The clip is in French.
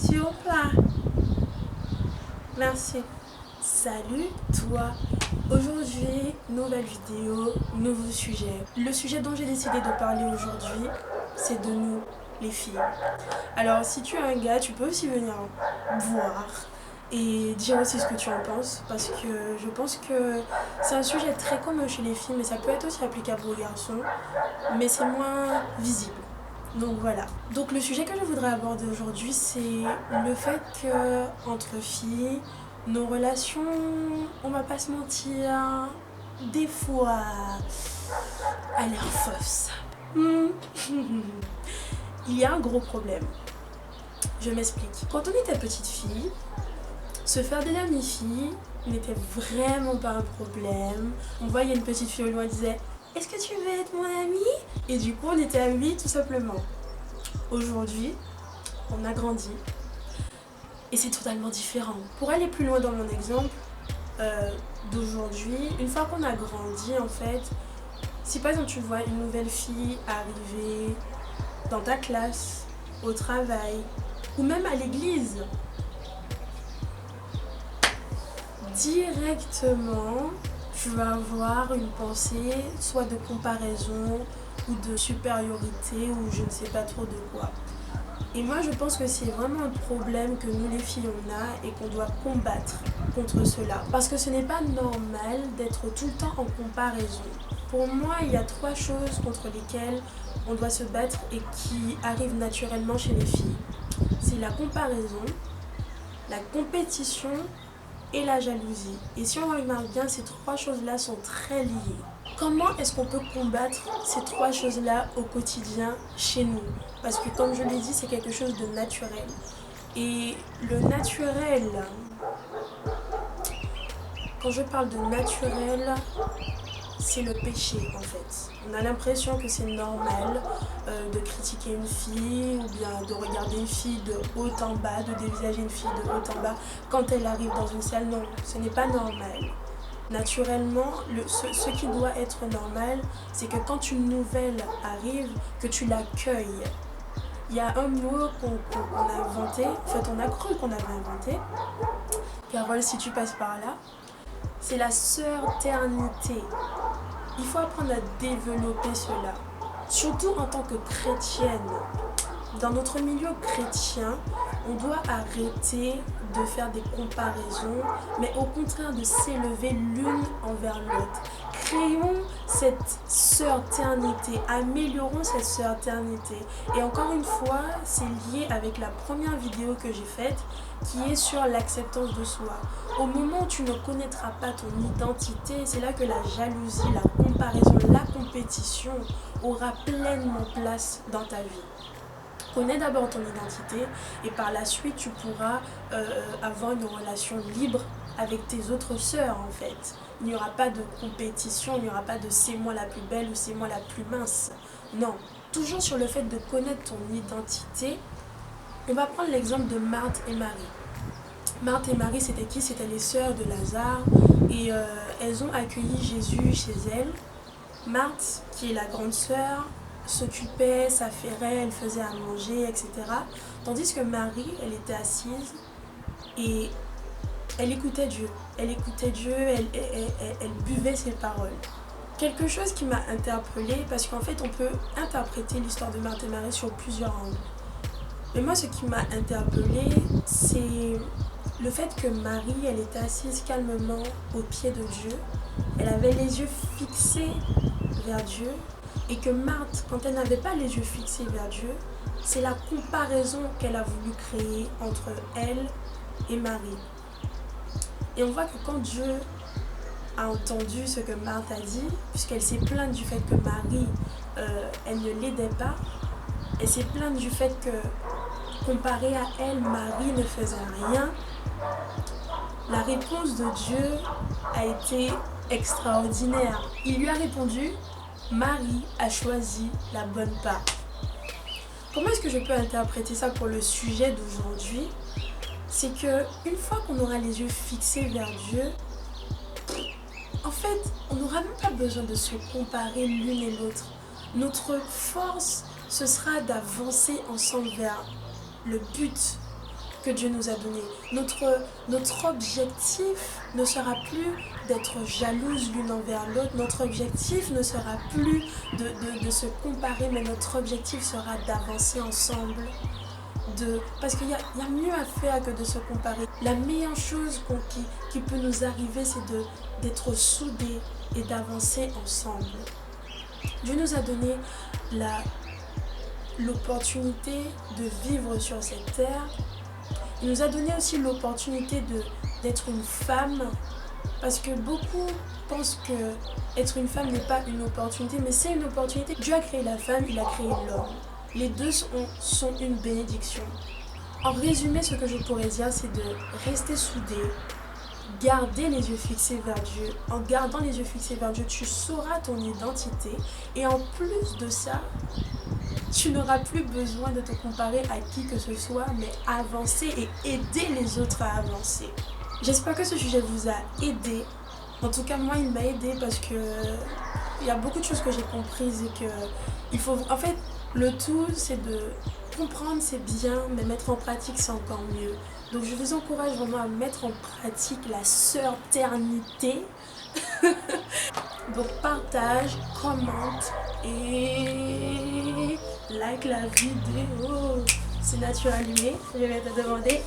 Sur plat. Merci. Salut toi. Aujourd'hui, nouvelle vidéo, nouveau sujet. Le sujet dont j'ai décidé de parler aujourd'hui, c'est de nous, les filles. Alors si tu es un gars, tu peux aussi venir voir et dire aussi ce que tu en penses, parce que je pense que c'est un sujet très commun chez les filles, mais ça peut être aussi applicable aux garçons, mais c'est moins visible. Donc voilà. Donc le sujet que je voudrais aborder aujourd'hui, c'est le fait que entre filles, nos relations, on va pas se mentir, des fois, a l'air fausse. Il y a un gros problème. Je m'explique. Quand on était petite fille, se faire des amies filles n'était vraiment pas un problème. On voyait une petite fille au loin, disait « Est-ce que tu veux être mon amie ?» Et du coup, on était amis tout simplement. Aujourd'hui, on a grandi et c'est totalement différent. Pour aller plus loin dans mon exemple d'aujourd'hui, une fois qu'on a grandi, en fait, si par exemple tu vois une nouvelle fille arriver dans ta classe, au travail ou même à l'église, directement, tu vas avoir une pensée soit de comparaison ou de supériorité ou je ne sais pas trop de quoi. Et moi je pense que c'est vraiment un problème que nous les filles on a et qu'on doit combattre contre cela. Parce que ce n'est pas normal d'être tout le temps en comparaison. Pour moi, il y a 3 choses contre lesquelles on doit se battre et qui arrivent naturellement chez les filles. C'est la comparaison, la compétition et la jalousie. Et si on remarque bien, ces 3 choses-là sont très liées. Comment est-ce qu'on peut combattre ces 3 choses-là au quotidien chez nous? Parce que comme je l'ai dit, c'est quelque chose de naturel. Et le naturel, quand je parle de naturel, c'est le péché en fait. On a l'impression que c'est normal de critiquer une fille ou bien de regarder une fille de haut en bas, de dévisager une fille de haut en bas quand elle arrive dans une salle. Non, ce n'est pas normal. Naturellement, ce qui doit être normal, c'est que quand une nouvelle arrive, que tu l'accueilles. Il y a un mot qu'on a inventé, en fait on a cru qu'on avait inventé. Carole, si tu passes par là, c'est la sœur-ternité. Il faut apprendre à développer cela, surtout en tant que chrétienne. Dans notre milieu chrétien, on doit arrêter de faire des comparaisons, mais au contraire de s'élever l'une envers l'autre. Créons cette sœur-ternité, améliorons cette sœur-ternité. Et encore une fois, c'est lié avec la première vidéo que j'ai faite, qui est sur l'acceptance de soi. Au moment où tu ne connaîtras pas ton identité, c'est là que la jalousie, la comparaison, la compétition aura pleinement place dans ta vie. Connais d'abord ton identité et par la suite tu pourras avoir une relation libre avec tes autres sœurs en fait. Il n'y aura pas de compétition, il n'y aura pas de c'est moi la plus belle ou c'est moi la plus mince. Non, toujours sur le fait de connaître ton identité. On va prendre l'exemple de Marthe et Marie. Marthe et Marie, c'était qui? C'était les sœurs de Lazare et elles ont accueilli Jésus chez elles. Marthe, qui est la grande sœur, s'occupait, s'affairait, elle faisait à manger, etc. Tandis que Marie, elle était assise et elle écoutait Dieu. Elle écoutait Dieu, elle buvait ses paroles. Quelque chose qui m'a interpellée, parce qu'en fait, on peut interpréter l'histoire de Marthe et Marie sur plusieurs angles. Mais moi, ce qui m'a interpellée, c'est le fait que Marie, elle était assise calmement au pied de Dieu. Elle avait les yeux fixés vers Dieu. Et que Marthe, quand elle n'avait pas les yeux fixés vers Dieu, c'est la comparaison qu'elle a voulu créer entre elle et Marie. Et on voit que quand Dieu a entendu ce que Marthe a dit, puisqu'elle s'est plainte du fait que Marie, elle ne l'aidait pas, elle s'est plainte du fait que, comparée à elle, Marie ne faisait rien, la réponse de Dieu a été extraordinaire. Il lui a répondu: Marie a choisi la bonne part. Comment est-ce que je peux interpréter ça pour le sujet d'aujourd'hui? C'est que une fois qu'on aura les yeux fixés vers Dieu, en fait, on n'aura même pas besoin de se comparer l'une et l'autre. Notre force, ce sera d'avancer ensemble vers le but. que Dieu nous a donné. Notre objectif ne sera plus d'être jalouse l'une envers l'autre. Notre objectif ne sera plus de se comparer, mais notre objectif sera d'avancer ensemble. Parce qu'il y a mieux à faire que de se comparer. La meilleure chose qui peut nous arriver, c'est d'être soudés et d'avancer ensemble. Dieu nous a donné l'opportunité de vivre sur cette terre. Il nous a donné aussi l'opportunité d'être une femme, parce que beaucoup pensent que être une femme n'est pas une opportunité, mais c'est une opportunité. Dieu a créé la femme, il a créé l'homme. Les deux sont une bénédiction. En résumé, ce que je pourrais dire, c'est de rester soudés, garder les yeux fixés vers Dieu. En gardant les yeux fixés vers Dieu, tu sauras ton identité. Et en plus de ça, tu n'auras plus besoin de te comparer à qui que ce soit, mais avancer et aider les autres à avancer. J'espère que ce sujet vous a aidé. En tout cas, moi, il m'a aidé parce que il y a beaucoup de choses que j'ai comprises et que il faut... En fait, le tout, c'est de comprendre, c'est bien, mais mettre en pratique, c'est encore mieux. Donc, je vous encourage vraiment à mettre en pratique la sœur-ternité. Donc, partage, commente et like la vidéo. C'est nature allumée, je vais te demander.